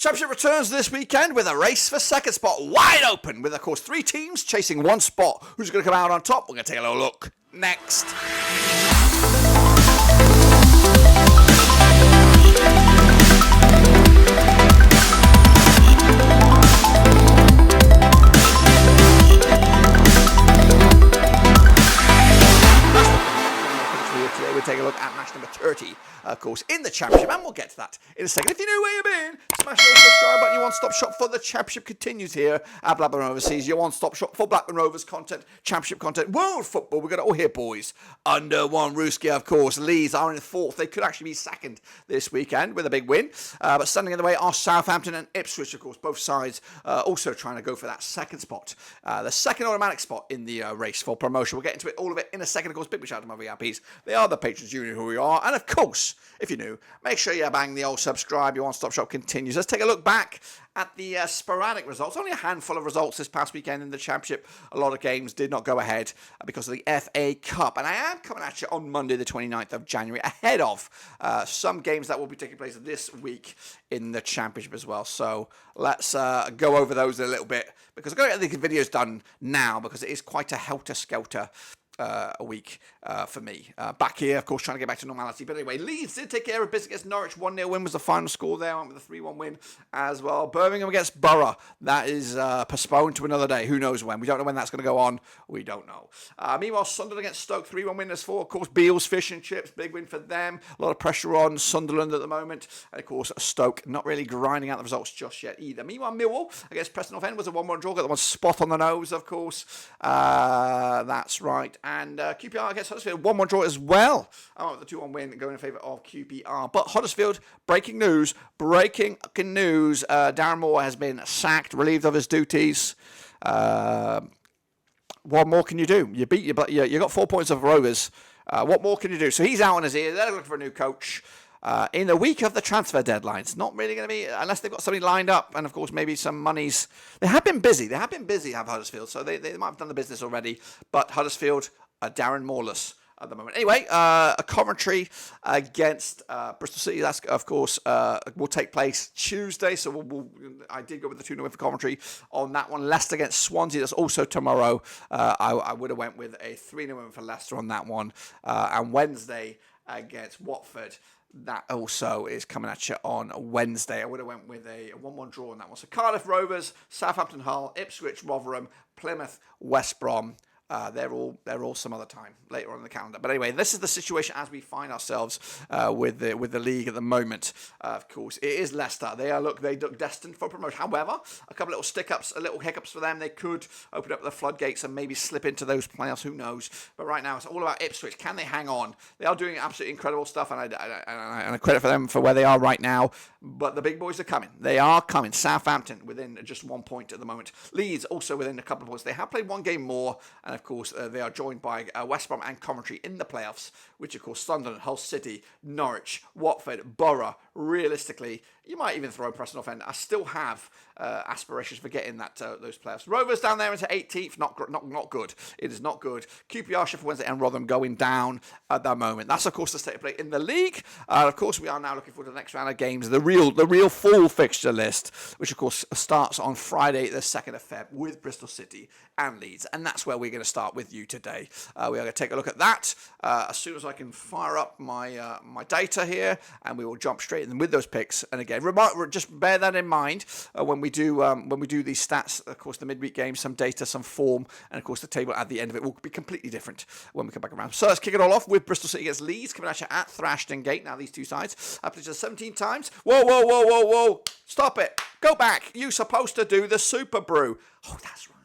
Championship returns this weekend with a race for second spot wide open, with of course 3 teams chasing one spot. Who's going to come out on top? We're going to take a little look next. Today we'll take a look at match number 30, of course, in the Championship, and we'll get to that in a second. If you know where you've been, smash the subscribe button. Your one-stop shop for the Championship continues here at Blackburn Overseas. Your one-stop shop for Blackburn Rovers content, Championship content, world football. We've got it all here, boys. Under one Rooski, of course. Leeds are in 4th. They could actually be 2nd this weekend with a big win. But standing in the way are Southampton and Ipswich, of course. Both sides also trying to go for that second spot. The second automatic spot in the race for promotion. We'll get into it, all of it, in a second. Of course, big shout out to my VIPs. They are the patrons, you know who we are. And of course, if you're new, make sure you bang the old subscribe. Your one-stop shop continues. Let's take a look back at the sporadic results. Only a handful of results this past weekend in the Championship. A lot of games did not go ahead because of the FA Cup. And I am coming at you on Monday, the 29th of January, ahead of some games that will be taking place this week in the Championship as well. So let's go over those a little bit, because I've got to get the videos done now, because it is quite a helter-skelter a week for me. Back here, of course, trying to get back to normality. But anyway, Leeds did take care of business against Norwich. 1-0 win was the final score there. Went with a 3-1 win as well. Birmingham against Borough. That is postponed to another day. Who knows when? We don't know when that's going to go on. We don't know. Meanwhile, Sunderland against Stoke. 3-1 win as for, of course, Beale's Fish and Chips. Big win for them. A lot of pressure on Sunderland at the moment. And, of course, Stoke not really grinding out the results just yet either. Meanwhile, Millwall against Preston North End was a 1-1 draw. Got the one spot on the nose, of course. That's right. And QPR against Huddersfield, 1-1 draw as well. Oh, the 2-1 win going in favour of QPR. But Huddersfield, breaking news. Darren Moore has been sacked, relieved of his duties. What more can you do? You beat you got 4 points of Rovers. What more can you do? So he's out on his ear. They're looking for a new coach. In the week of the transfer deadline. It's not really going to be, unless they've got somebody lined up, and of course maybe some monies. They have been busy, have Huddersfield, so they might have done the business already, but Huddersfield are Darren Moorless at the moment. Anyway, a Coventry against Bristol City, that's of course will take place Tuesday, so I did go with the 2-0 win for Coventry on that one. Leicester against Swansea, that's also tomorrow. I would have went with a 3-0 win for Leicester on that one, and Wednesday against Watford. That also is coming at you on Wednesday. I would have went with a 1-1 draw on that one. So Cardiff Rovers, Southampton Hull, Ipswich Rotherham, Plymouth West Brom. They're all some other time later on in the calendar. But anyway, this is the situation as we find ourselves with the league at the moment. Of course, it is Leicester. They look destined for promotion. However, a couple little hiccups for them. They could open up the floodgates and maybe slip into those playoffs. Who knows? But right now, it's all about Ipswich. Can they hang on? They are doing absolutely incredible stuff, and I credit for them for where they are right now. But the big boys are coming. They are coming. Southampton within just 1 point at the moment. Leeds also within a couple of points. They have played one game more, and of course, they are joined by West Brom and Coventry in the playoffs, which, of course, Sunderland, Hull City, Norwich, Watford, Borough. Realistically, you might even throw Preston North End. I still have aspirations for getting those playoffs. Rovers down there into 18th, not good. It is not good. QPR, Sheffield Wednesday and Rotherham going down at the moment. That's, of course, the state of play in the league. Of course, we are now looking forward to the next round of games, the real full fixture list, which, of course, starts on Friday, the 2nd of Feb, with Bristol City and Leeds. And that's where we're going to start with you today. We are going to take a look at that as soon as I can fire up my data here, and we will jump straight in with those picks. And again, just bear that in mind when we do these stats. Of course, the midweek games, some data, some form, and of course the table at the end of it will be completely different when we come back around. So let's kick it all off with Bristol City against Leeds, coming at you at Thrashton Gate. Now these two sides have played 17 times. Whoa! Stop it! Go back! You're supposed to do the Super Brew. Oh, that's right.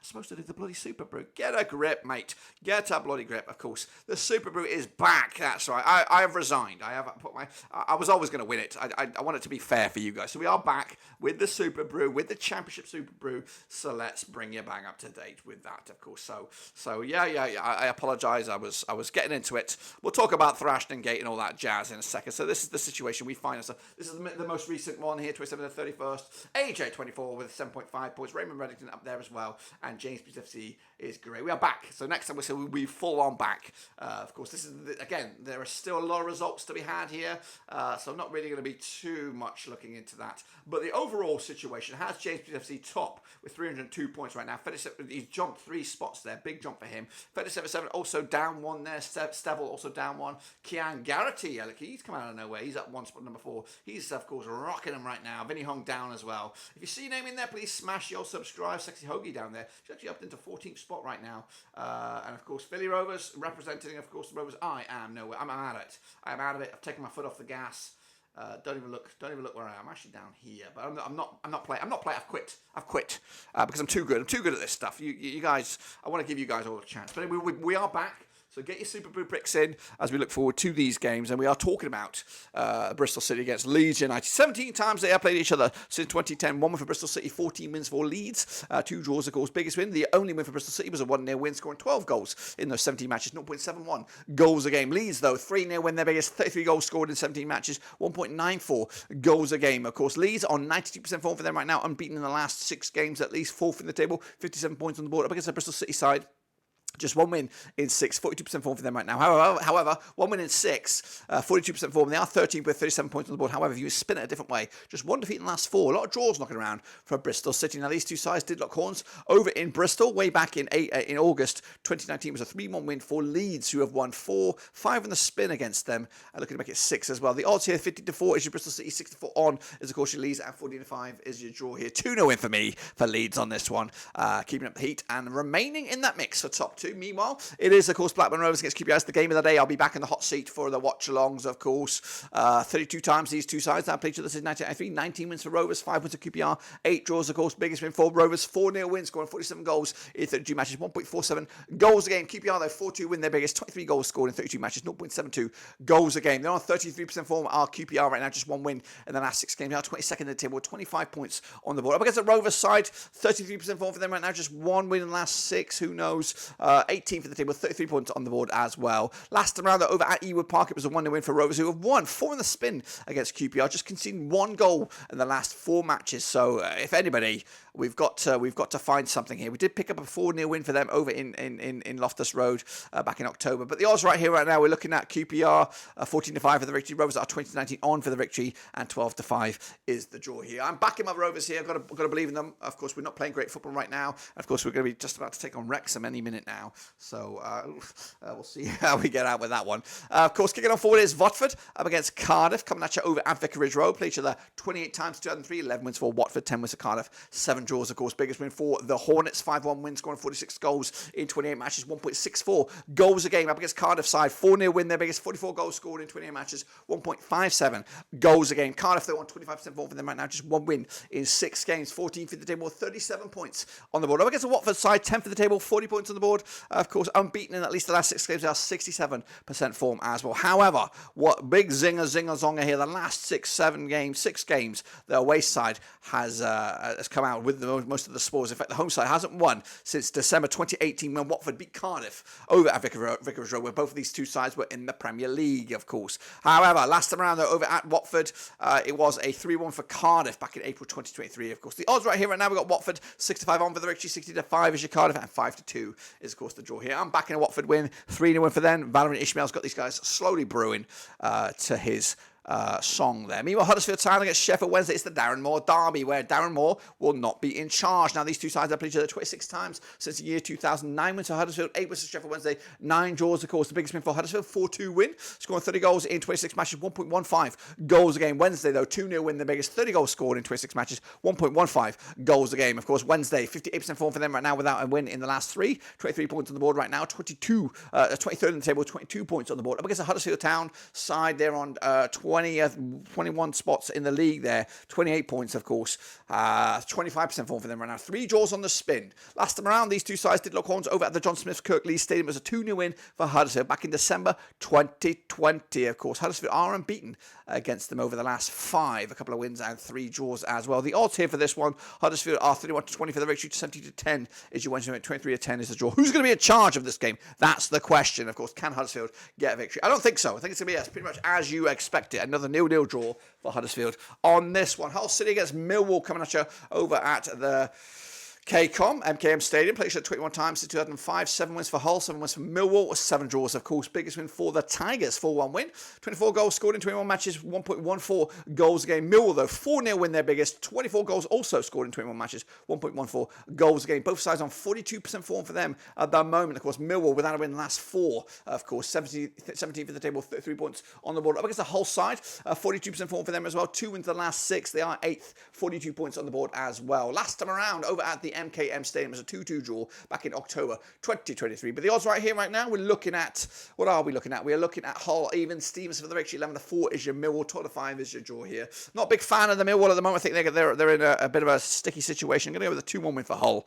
Supposed to do the bloody Super Brew. Get a grip, mate. Get a bloody grip. Of course, the Super Brew is back. That's right. I have resigned. I was always going to win it. I want it to be fair for you guys. So we are back with the Super Brew, with the Championship Super Brew. So let's bring you bang up to date with that, of course. So yeah. I apologise. I was getting into it. We'll talk about Thrashton Gate and all that jazz in a second. So this is the situation we find ourselves. This is the most recent one here, 27th and 31st. AJ 24 with 7.5 points. Raymond Reddington up there as well, and James FC is great. We are back. So next time we'll be full on back. Of course, this is, again, there are still a lot of results to be had here. So I'm not really going to be too much looking into that. But the overall situation has James FC top with 302 points right now. He's jumped 3 spots there. Big jump for him. 37 also down 1 there. Stevel also down 1. Kian Garrity, he's come out of nowhere. He's up 1 spot, number 4. He's, of course, rocking them right now. Vinny Hong down as well. If you see your name in there, please smash your subscribe. Sexy Hoagie down there. She's actually up into 14th spot right now. And, of course, Philly Rovers representing, of course, the Rovers. I am nowhere. I'm out of it. I'm out of it. I've taken my foot off the gas. Don't even look where I am. I'm actually down here, but I'm not playing. I've quit because I'm too good. I'm too good at this stuff. You guys, I want to give you guys all a chance. But we are back. So get your Super Blue bricks in as we look forward to these games. And we are talking about Bristol City against Leeds United. 17 times they have played each other since 2010. 1 win for Bristol City, 14 wins for Leeds. 2 draws, of course. Biggest win. The only win for Bristol City was a 1-0 win, scoring 12 goals in those 17 matches. 0.71 goals a game. Leeds, though, 3-0 win. Their biggest, 33 goals scored in 17 matches. 1.94 goals a game. Of course, Leeds on 92% form for them right now. Unbeaten in the last 6 games, at least 4th in the table. 57 points on the board. Up against the Bristol City side. Just 1 win in 6, 42% form for them right now. However, 1 win in 6, 42% form. They are 13th with 37 points on the board. However, if you spin it a different way, just 1 defeat in the last 4. A lot of draws knocking around for Bristol City. Now, these two sides did lock horns over in Bristol way back in August 2019. It was a 3-1 win for Leeds, who have won 4, 5 in the spin against them. Looking to make it 6 as well. The odds here, 50-4 is your Bristol City, 64 on is, of course, your Leeds, and 14-5 is your draw here. 2-0 win for me for Leeds on this one. Keeping up the heat and remaining in that mix for top 2. Meanwhile, it is, of course, Blackburn Rovers against QPR. It's the game of the day. I'll be back in the hot seat for the watch-alongs, of course. 32 times these two sides have played each other since 1993. 19 wins for Rovers, 5 wins for QPR, 8 draws, of course. Biggest win for Rovers, 4-0 wins, scoring 47 goals in 32 matches, 1.47 goals a game. QPR, though, 4-2 win, their biggest, 23 goals scored in 32 matches, 0.72 goals a game. They're on 33% form. Are QPR right now, just 1 win in the last 6 games. They are 22nd in the table, 25 points on the board. Up against the Rovers side, 33% form for them right now, just 1 win in the last 6. Who knows? 18th for the table, 33 points on the board as well. Last round, though, over at Ewood Park, it was a 1-0 win for Rovers, who have won 4 in the spin against QPR, just conceding 1 goal in the last 4 matches. So, if anybody, we've got to find something here. We did pick up a 4-0 win for them over in Loftus Road back in October. But the odds right here, right now, we're looking at QPR 14-5 for the victory. Rovers are 20-19 on for the victory, and 12-5 is the draw here. I'm backing my Rovers here. I've got to believe in them. Of course, we're not playing great football right now. Of course, we're going to be just about to take on Wrexham any minute now. So we'll see how we get out with that one. Of course, kicking on forward is Watford up against Cardiff, coming at you over at Vicarage Road. Play each other 28 times, 2003, 11 wins for Watford, 10 wins for Cardiff, 7 draws, of course. Biggest win for the Hornets, 5-1 win, scoring 46 goals in 28 matches, 1.64 goals a game. Up against Cardiff side, 4-0 win, their biggest, 44 goals scored in 28 matches, 1.57 goals a game. Cardiff, they're on 25% form for them right now, just 1 win in 6 games, 14th for the table, 37 points on the board. Up against the Watford side, 10th for the table, 40 points on the board. Of course, unbeaten in at least the last 6 games. They are 67% form as well. However, what big zinger-zonger here, the last 6 games, the away side has come out with most of the spoils. In fact, the home side hasn't won since December 2018 when Watford beat Cardiff over at Vicarage Road, where both of these two sides were in the Premier League, of course. However, last time around, though, over at Watford, it was a 3-1 for Cardiff back in April 2023, of course. The odds right here right now, we've got Watford 6-5 on for the victory, 60-5 is your Cardiff, and 5-2 is, of course, the draw here. I'm backing a Watford win, 3-0 win for them. Valorant Ishmael's got these guys slowly brewing to his song there. Meanwhile, Huddersfield Town against Sheffield Wednesday. It's the Darren Moore derby, where Darren Moore will not be in charge. Now, these two sides have played each other 26 times since the year 2009. Wins for Huddersfield, 8 wins for Sheffield Wednesday, 9 draws, of course. The biggest win for Huddersfield, 4-2 win, scoring 30 goals in 26 matches, 1.15 goals a game. Wednesday, though, 2-0 win, the biggest, 30 goals scored in 26 matches, 1.15 goals a game. Of course, Wednesday, 58% form for them right now without a win in the last 3. 23 points on the board right now, 23rd in the table, 22 points on the board. Up against the Huddersfield Town side, they're on 21 spots in the league there, 28 points, of course, 25% form for them right now. 3 draws on the spin. Last time around, these two sides did lock horns over at the John Smith's Kirklees Stadium. It was a 2-0 win for Huddersfield back in December 2020. Of course, Huddersfield are unbeaten against them over the last 5, a couple of wins and 3 draws as well. The odds here for this one, Huddersfield are 31-20 for the victory, 70-10 is your Wednesday night, 23-10 is the draw. Who's going to be in charge of this game? That's the question. Of course, can Huddersfield get a victory? I don't think so. I think it's going to be pretty much as you expect it. Another 0-0 draw for Huddersfield on this one. Hull City against Millwall coming at you over at the MKM Stadium, played at 21 times since 2005. 7 wins for Hull, 7 wins for Millwall, 7 draws, of course. Biggest win for the Tigers, 4-1 win. 24 goals scored in 21 matches, 1.14 goals a game. Millwall, though, 4-0 win, their biggest. 24 goals also scored in 21 matches, 1.14 goals a game. Both sides on 42% form for them at the moment. Of course, Millwall, without a win in the last 4, of course, 17th for the table, 33 points on the board. Up against the Hull side, 42% form for them as well. 2 wins the last 6. They are 8th, 42 points on the board as well. Last time around, over at the MKM Stadium, was a 2-2 draw back in October 2023. But the odds right here, right now, we're looking at, what are we looking at? We are looking at Hull even, Stevenson for the victory, 11-4 is your Millwall, 12-5 is your draw here. Not a big fan of the Millwall at the moment. I think they're in a bit of a sticky situation. I'm going to go with a 2-1 win for Hull,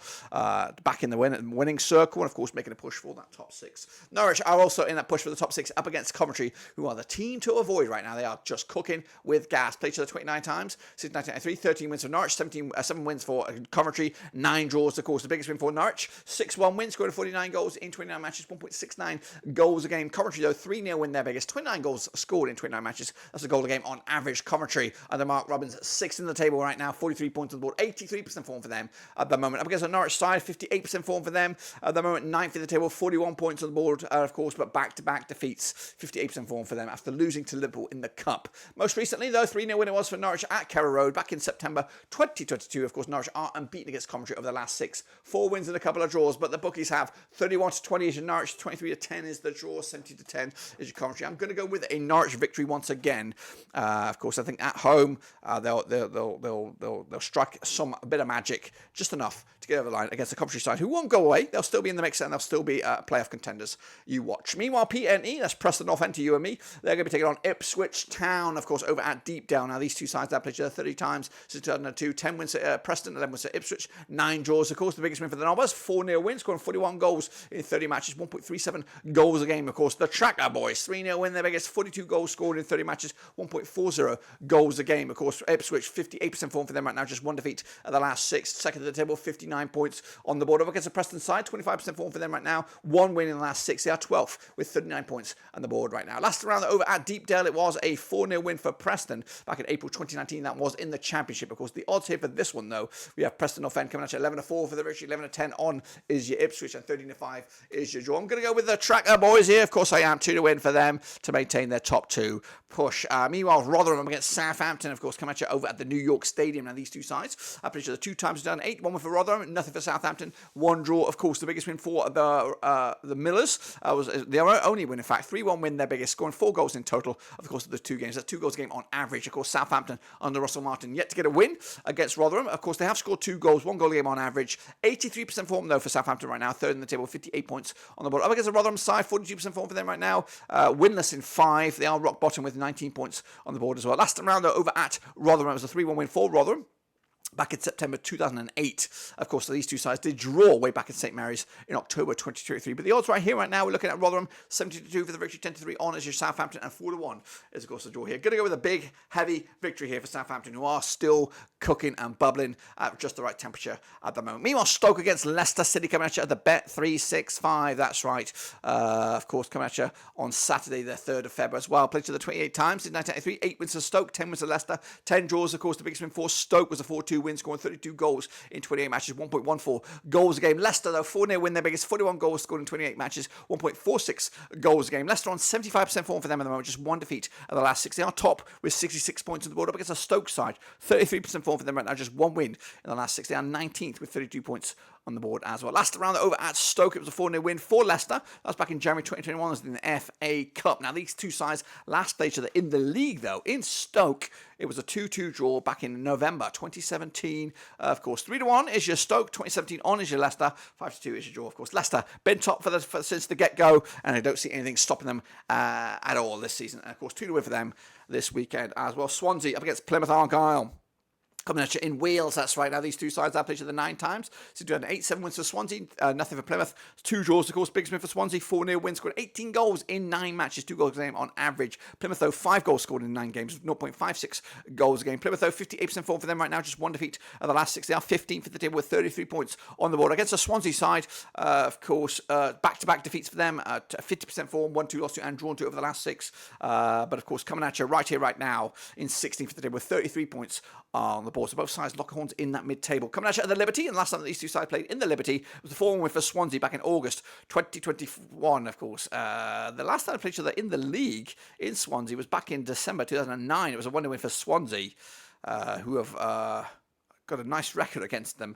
back in the winning circle, and of course making a push for that top 6. Norwich are also in that push for the top 6 up against Coventry, who are the team to avoid right now. They are just cooking with gas. Played each other 29 times since 1993. 13 wins for Norwich, 7 wins for Coventry, 9 draws, of course. The biggest win for Norwich, 6-1 win, scored 49 goals in 29 matches, 1.69 goals a game. Coventry, though, 3-0 win, their biggest, 29 goals scored in 29 matches. That's a goal a game on average. Coventry under Mark Robbins, 6th in the table right now, 43 points on the board, 83% form for them at the moment. Up against the Norwich side, 58% form for them at the moment, 9th in the table, 41 points on the board, of course, but back-to-back defeats, 58% form for them after losing to Liverpool in the Cup. Most recently, though, 3-0 win it was for Norwich at Carrow Road back in September 2022. Of course, Norwich are unbeaten against Coventry over the last 6. 4 wins and a couple of draws, but the bookies have 31-20 is your Norwich, 23-10 is the draw, 70-10 is your Coventry. I'm going to go with a Norwich victory once again. Of course, I think at home they'll strike a bit of magic, just enough to get over the line against the Coventry side, who won't go away. They'll still be in the mix and they'll still be playoff contenders. You watch. Meanwhile, PNE, that's Preston North End to you and me. They're going to be taking on Ipswich Town, of course, over at Deepdale. Now, these two sides have played each other 30 times since 2002. 10 wins at Preston, 11 wins at Ipswich, 9 draws, of course. The biggest win for the Nobbers, 4-0 win, scoring 41 goals in 30 matches, 1.37 goals a game, of course. The Tracker Boys, 3-0 win, their biggest, 42 goals scored in 30 matches, 1.40 goals a game, of course. Ipswich, 58% form for them right now, just 1 defeat at the last 6. Second to the table, 59 points on the board. Up against the Preston side, 25% form for them right now, 1 win in the last 6. They are 12th with 39 points on the board right now. Last round over at Deepdale, it was a 4-0 win for Preston back in April 2019. That was in the Championship. Of course, the odds here for this one, though, we have Preston North End coming at you 11-4 for the victory, 11-10 on is your Ipswich, and 13-5 is your draw. I'm going to go with the Tracker Boys here. Of course, I am 2 to win for them to maintain their top 2 push. Meanwhile, Rotherham against Southampton, of course, come at you over at the New York Stadium. Now, these two sides have played each other 2 times, done 8. 1 win for Rotherham, nothing for Southampton. 1 draw, of course. The biggest win for the Millers was their only win, in fact. 3-1 win, their biggest, scoring 4 goals in total, of course, of the 2 games. That's 2 goals a game on average. Of course, Southampton under Russell Martin yet to get a win against Rotherham. Of course, they have scored 2 goals, 1 goal a game on average. 83% form, though, for Southampton right now. 3rd in the table, 58 points on the board. Up against the Rotherham side, 42% form for them right now. Winless in 5. They are rock bottom with 19 points on the board as well. Last time round, though, over at Rotherham, it was a 3-1 win for Rotherham back in September 2008. Of course, so these two sides did draw way back in St Mary's in October 2023. But the odds right here, right now, we're looking at Rotherham, 70-2 for the victory, 10-3 on as your Southampton, and 4-1 is, of course, the draw here. Going to go with a big, heavy victory here for Southampton, who are still cooking and bubbling at just the right temperature at the moment. Meanwhile, Stoke against Leicester City coming at you at the Bet365. That's right. Of course, coming at you on Saturday, the 3rd of February as well. Played to the 28 times since 1983. 8 wins for Stoke, 10 wins for Leicester, 10 draws, of course. The biggest win for Stoke was a 4-2 win, scoring 32 goals in 28 matches, 1.14 goals a game. Leicester, though, 4-0 win, their biggest, 41 goals scored in 28 matches, 1.46 goals a game. Leicester on 75% form for them at the moment, just 1 defeat at the last 6. They are top with 66 points on the board. Up against the Stoke side, 33% form for them right now, just 1 win in the last 6. They are 19th with 32 points on the board as well. Last round over at Stoke, it was a 4-0 win for Leicester. That was back in January 2021. It was in the FA Cup. Now, these two sides last played each other in the league, though. In Stoke, it was a 2-2 draw back in November 2017. Of course, 3-1 is your Stoke, 2017 on is your Leicester, 5-2 is your draw. Of course, Leicester been top since the get-go, and I don't see anything stopping them at all this season. And of course, 2-1 for them this weekend as well. Swansea up against Plymouth Argyle. Coming at you in Wales, that's right. Now, these two sides have played each other 9 times. So, 8-7 wins for Swansea, nothing for Plymouth. 2 draws, of course. Biggest win for Swansea, 4-0 win, scored 18 goals in 9 matches, 2 goals a game on average. Plymouth, though, 5 goals scored in 9 games, 0.56 goals a game. Plymouth, though, 58% form for them right now, just 1 defeat at the last 6. They are 15th for the table with 33 points on the board. Against the Swansea side, of course, back-to-back defeats for them, 50% form, 1-2 lost to and drawn to over the last 6. But, of course, coming at you right here, right now, in 16th for the table with 33 points on the board. So both sides lock horns in that mid-table. Coming at you at the Liberty, and last time that these two sides played in the Liberty was the 4-1 win for Swansea back in August 2021, of course. The last time they played each other in the league in Swansea was back in December 2009. It was a 1-0 win for Swansea, who have got a nice record against them,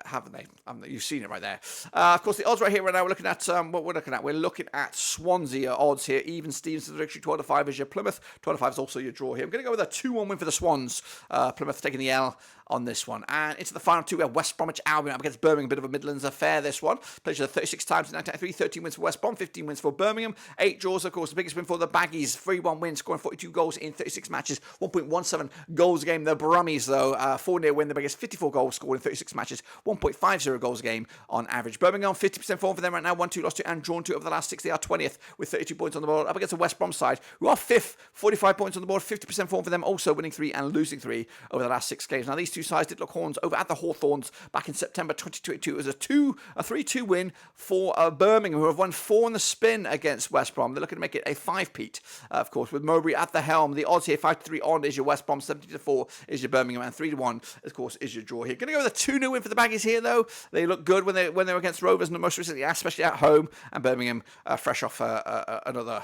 haven't they? You've seen it right there. Of course, the odds right here right now, we're looking at what we're looking at. We're looking at Swansea odds here. Even Stevenson's victory, 12-5 is your Plymouth. 12-5 is also your draw here. I'm going to go with a 2-1 win for the Swans. Plymouth taking the L on this one. And into the final two, we have West Bromwich Albion up against Birmingham. A bit of a Midlands affair, this one. Played 36 times in 1993, 13 wins for West Brom, 15 wins for Birmingham, 8 draws, of course. The biggest win for the Baggies, 3-1 win, scoring 42 goals in 36 matches, 1.17 goals a game. The Brummies, though, 4-0 win, the biggest, 54 goals scored in 36 matches, 1.50 goals a game on average. Birmingham, 50% form for them right now, 1-2 lost to and drawn to over the last 6. They are 20th with 32 points on the board, up against the West Brom side, who are 5th, 45 points on the board, 50% form for them, also winning 3 and losing 3 over the last 6 games. Now, these two sides did look horns over at the Hawthorns back in September 2022. It was a 3-2 win for Birmingham, who have won 4 in the spin against West Brom. They're looking to make it a 5-peat, of course, with Mowbray at the helm. The odds here, 5-3 on is your West Brom, 70-4 is your Birmingham, and 3-1, of course, is your draw here. Going to go with a 2-0 win for the Baggies here, though. They look good when they were against Rovers, and most recently, especially at home, and Birmingham fresh off another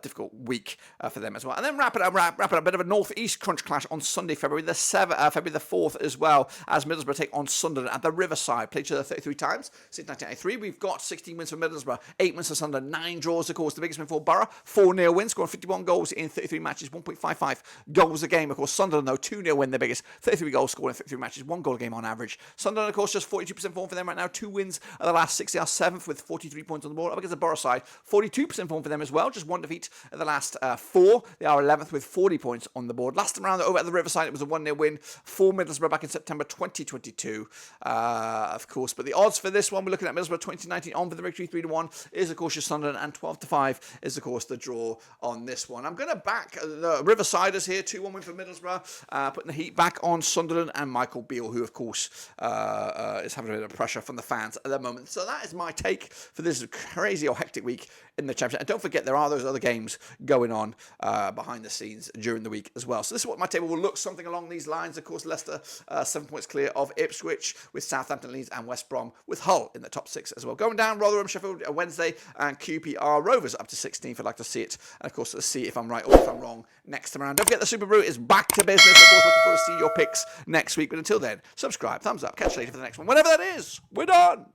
difficult week for them as well. And then wrap it up, a bit of a north-east crunch clash on Sunday, February the 4th as well, as Middlesbrough take on Sunderland at the Riverside. Played each other 33 times since 1993. We've got 16 wins for Middlesbrough, 8 wins for Sunderland, 9 draws, of course. The biggest win for Borough, 4-0 win, scoring 51 goals in 33 matches, 1.55 goals a game. Of course, Sunderland, though, 2-0 win, the biggest, 33 goals scored in 33 matches, 1 goal a game on average. Sunderland, of course, just 42% form for them right now, 2 wins of the last 6. They are 7th with 43 points on the board. Up against the Borough side, 42% form for them as well, just 1 defeat of the last 4. They are 11th with 40 points on the board. Last time around, over at the Riverside, it was a 1-0 win for Middlesbrough back in September 2022, of course. But the odds for this one, we're looking at Middlesbrough 2019 on for the victory, 3-1 is, of course, your Sunderland, and 12-5 is, of course, the draw on this one. I'm going to back the Riversiders here, 2-1 win for Middlesbrough, putting the heat back on Sunderland and Michael Beale, who, of course, is having a bit of pressure from the fans at the moment. So that is my take for this crazy or hectic week in the Championship. And don't forget, there are those other games going on behind the scenes during the week as well. So this is what my table will look, something along these lines. Of course, Leicester 7 points clear of Ipswich, with Southampton, Leeds and West Brom, with Hull in the top 6 as well. Going down, Rotherham, Sheffield Wednesday and QPR Rovers up to 16th. I'd like to see it. And of course, let's see if I'm right or if I'm wrong next time around. Don't forget, the Super Brew is back to business. Of course, looking forward to see your picks next week. But until then, subscribe, thumbs up, catch you later for the next one. Whenever that is, we're done.